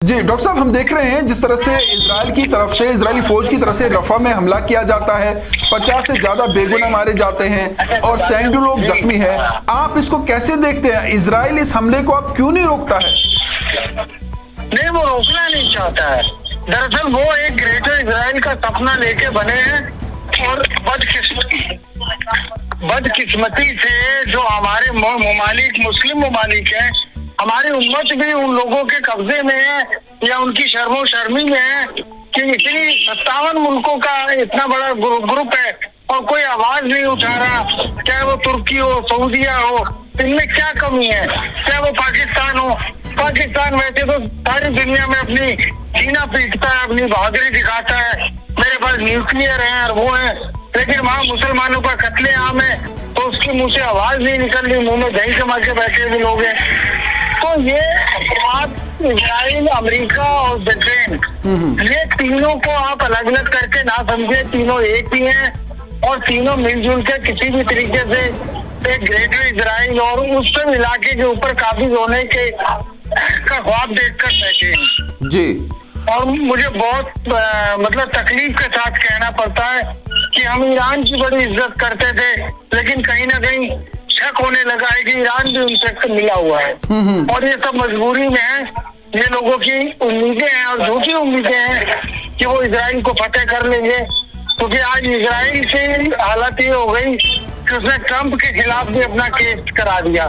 जी doctor साहब, हम देख रहे हैं जिस तरह से इजराइल की तरफ से, इजरायली फौज की तरफ से रफा में हमला किया जाता है, 50 से ज्यादा बेगुनाह मारे जाते हैं और सैकड़ों लोग जख्मी हैं। आप इसको कैसे देखते हैं? इजराइल इस हमले को आप क्यों नहीं रोकता है? नहीं, वो रोकना नहीं चाहता है। दरअसल वो एक ग्रेटर इजराइल का सपना लेके बने हैं और बदकिस्मती से जो हमारे ममालिक, मुस्लिम ममालिक हैं, हमारी उम्मत भी उन लोगों के कब्जे में है या उनकी शर्मो शर्मी में है कि इतनी 57 मुल्कों का इतना बड़ा ग्रुप है और कोई आवाज नहीं उठा रहा। चाहे वो तुर्की हो, सऊदीया हो, इनमें क्या कमी है? चाहे वो पाकिस्तान हो, पाकिस्तान वैसे तो सारी दुनिया में अपनी सीना पीटता है, अपनी बहादुरी दिखाता है, मेरे पास न्यूक्लियर है और वो है, लेकिन वहाँ मुसलमानों का कत्ले आम है तो उसके मुंह से आवाज नहीं निकल रही, मुंह में दही जमा के बैठे हुए लोग हैं। तो ये बात इजराइल, अमेरिका और ब्रिटेन, ये तीनों को आप अलग अलग करके ना समझे, तीनों एक ही हैं और तीनों मिलजुल के किसी भी तरीके से एक ग्रेटर इजराइल और उस सब इलाके के ऊपर काबिज होने के का ख्वाब देखकर बैठे हैं जी। और मुझे बहुत मतलब तकलीफ के साथ कहना पड़ता है कि हम ईरान की बड़ी इज्जत करते थे, लेकिन कहीं ना कहीं शक होने लगा है कि ईरान भी उनसे मिला हुआ है और ये सब मजबूरी में है। ये लोगों की उम्मीदें हैं और झूठी उम्मीदें हैं कि वो इजराइल को फतेह कर लेंगे, क्योंकि आज इजराइल की हालत ये हो गई कि उसने ट्रंप के खिलाफ भी अपना केस करा दिया।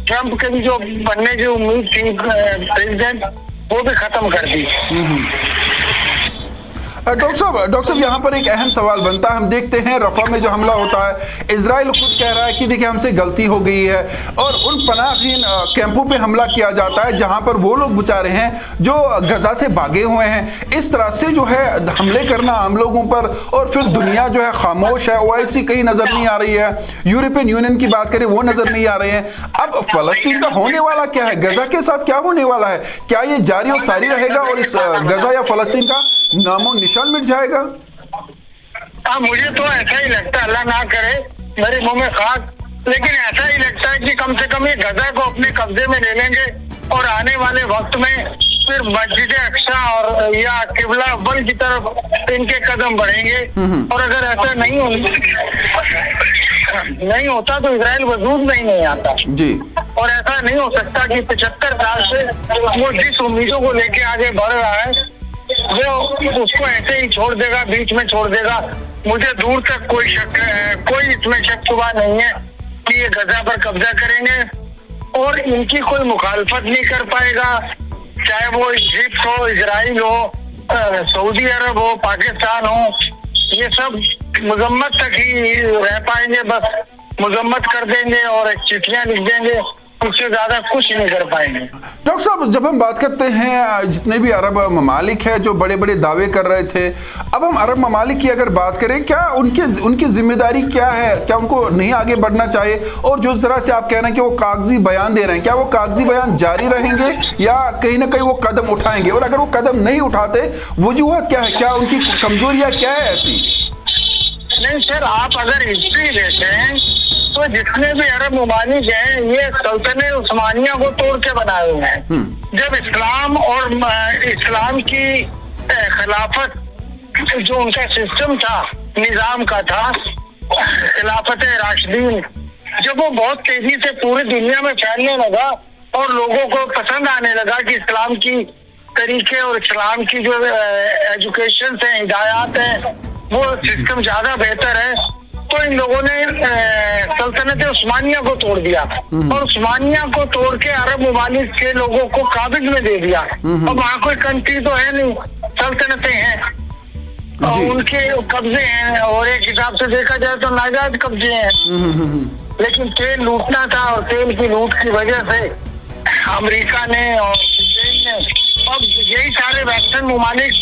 ट्रंप के भी जो बनने की उम्मीद थी प्रेसिडेंट, वो भी खत्म कर दी। डॉक्टर साहब यहाँ पर एक अहम सवाल बनता है। हम देखते हैं रफा में जो हमला होता है, इजराइल खुद कह रहा है कि देखिए हमसे गलती हो गई है और उन पनाहगीन कैंपों पे हमला किया जाता है जहां पर वो लोग बेचारे हैं जो गजा से भागे हुए हैं। इस तरह से जो है हमले करना आम लोगों पर, और फिर दुनिया जो है खामोश है, ओआईसी कहीं नजर नहीं आ रही है, यूरोपियन यूनियन की बात करें वो नजर नहीं आ रहे हैं। अब फलस्तीन का होने वाला क्या है? गजा के साथ क्या होने वाला है? क्या ये जारी और सारी रहेगा और इस गजा या फलस्तीन का नामो निशान मिट जाएगा? मुझे तो ऐसा ही लगता है, अल्लाह ना करे मेरे मुंह में खाक, लेकिन ऐसा ही लगता है कि कम से कम ये गजा को अपने कब्जे में ले लेंगे और आने वाले वक्त में फिर मस्जिद अक्सा और या किबला अव्वल की तरफ इनके कदम बढ़ेंगे। और अगर ऐसा नहीं होता तो इजराइल वजूद में ही नहीं आता जी। और ऐसा नहीं हो सकता कि 75 साल से वो जिस उम्मीदों को लेके आगे बढ़ रहा है वो उसको ऐसे ही छोड़ देगा, बीच में छोड़ देगा। मुझे दूर तक कोई इसमें शक शुबा नहीं है कि ये गजा पर कब्जा करेंगे और इनकी कोई मुखालफत नहीं कर पाएगा, चाहे वो इजिप्ट हो, इजराइल हो, सऊदी अरब हो, पाकिस्तान हो, ये सब मजम्मत तक ही रह पाएंगे, बस मजम्मत कर देंगे और एक चिट्ठियां लिख देंगे, उससे ज्यादा कुछ नहीं कर पाएंगे। डॉक्टर साहब, जब हम बात करते हैं जितने भी अरब ममालिक हैं जो बड़े बड़े दावे कर रहे थे, अब हम अरब ममालिक की अगर बात करें, क्या उनकी जिम्मेदारी क्या है? क्या उनको नहीं आगे बढ़ना चाहिए? और जो इस तरह से आप कह रहे हैं कि वो कागजी बयान दे रहे हैं, क्या वो कागजी बयान जारी रहेंगे या कहीं ना कहीं वो कदम उठाएंगे? और अगर वो कदम नहीं उठाते, वजूहत क्या है? क्या उनकी कमजोरियां क्या है ऐसी? नहीं सर, आप अगर हिस्ट्री देखें तो जितने भी अरब ममालिक हैं ये सल्तनत उस्मानिया को तोड़ के बनाए हुए हैं। जब इस्लाम और इस्लाम की खिलाफत जो उनका सिस्टम था, निजाम का था, खिलाफत राशिदीन, जब वो बहुत तेजी से पूरी दुनिया में फैलने लगा और लोगों को पसंद आने लगा कि इस्लाम की तरीके और इस्लाम की जो एजुकेशन है, हिदायत है, वो सिस्टम ज्यादा बेहतर है, तो इन लोगों ने सल्तनत उस्मानिया को तोड़ दिया और उस्मानिया को तोड़ के अरब ममालिक के लोगों को काबिज में दे दिया। और वहाँ कोई कंट्री तो है नहीं, सल्तनतें हैं और उनके कब्जे हैं और एक हिसाब से देखा जाए तो नाजायज कब्जे हैं। लेकिन तेल लूटना था और तेल की लूट की वजह से अमेरिका ने और ब्रिटेन ने, अब यही सारे वेस्टर्न ममालिक,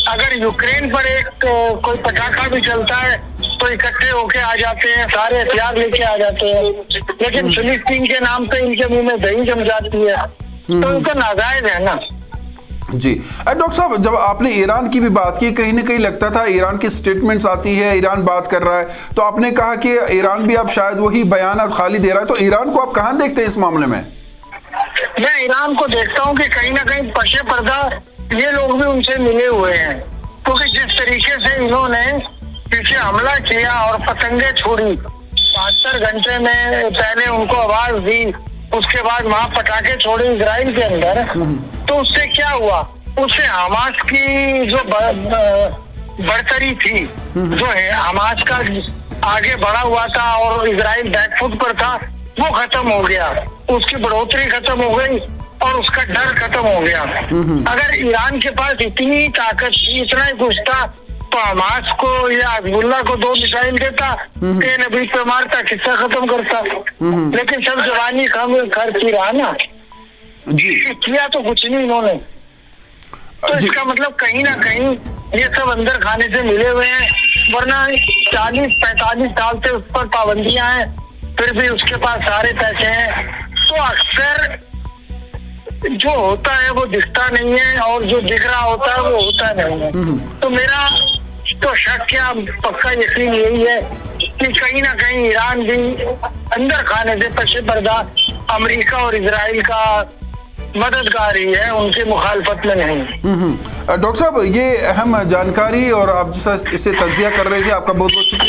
अगर यूक्रेन पर एक कोई पटाखा भी चलता है तो इकट्ठे होके आ जाते हैं, सारे हथियार लेके आ जाते हैं, लेकिन फिलिस्तीन के नाम पे इनके मुंह में दही जम जाती है, तो इनको नाजायज है ना। जी डॉक्टर साहब, जब आपने ईरान की भी बात की, कहीं ना कहीं लगता था ईरान की स्टेटमेंट्स आती है, ईरान बात कर रहा है, तो आपने कहा कि ईरान भी अब शायद वही बयान खाली दे रहा है, तो ईरान को आप कहां देखते हैं इस मामले में? मैं ईरान को देखता हूँ कि कहीं ना कहीं पशे पर्दा ये लोग भी उनसे मिले हुए हैं, क्योंकि जिस तरीके से इन्होंने पीछे हमला किया और पतंगे छोड़ी 72 घंटे में, पहले उनको आवाज दी, उसके बाद वहां पटाखे छोड़े इजराइल के अंदर, तो उससे क्या हुआ? उससे हमास की जो बढ़तरी थी, जो है हमास का आगे बढ़ा हुआ था और इजराइल बैकफुट पर था, वो खत्म हो गया, उसकी बढ़ोतरी खत्म हो गई और उसका डर खत्म हो गया। अगर ईरान के पास इतनी ताकत थी, इतना ही कुछ था, तो हमास को या हिजबुल्लाह को 2 मिसाइल देता, के नबी पे मारता, किस्सा खत्म करता। लेकिन सब जवानी खर्च ही रहा ना जी। किया तो कुछ नहीं इन्होंने। तो इसका मतलब कहीं ना कहीं ये सब अंदर खाने से मिले हुए हैं, वरना 40-45 साल से उस पर पाबंदियां हैं, फिर भी उसके पास सारे पैसे हैं। तो अक्सर जो होता है वो दिखता नहीं है और जो दिख रहा होता है वो होता नहीं है। तो मेरा तो शक क्या पक्का यकीन यही है कि कहीं ना कहीं ईरान भी अंदर खाने से पीछे पर्दा अमेरिका और इजराइल का मददगार ही है, उनकी मुखालफत में नहीं। डॉक्टर साहब, ये अहम जानकारी और आप जिस इसे तज्जिया कर रहे थे, आपका बहुत बहुत शुक्रिया।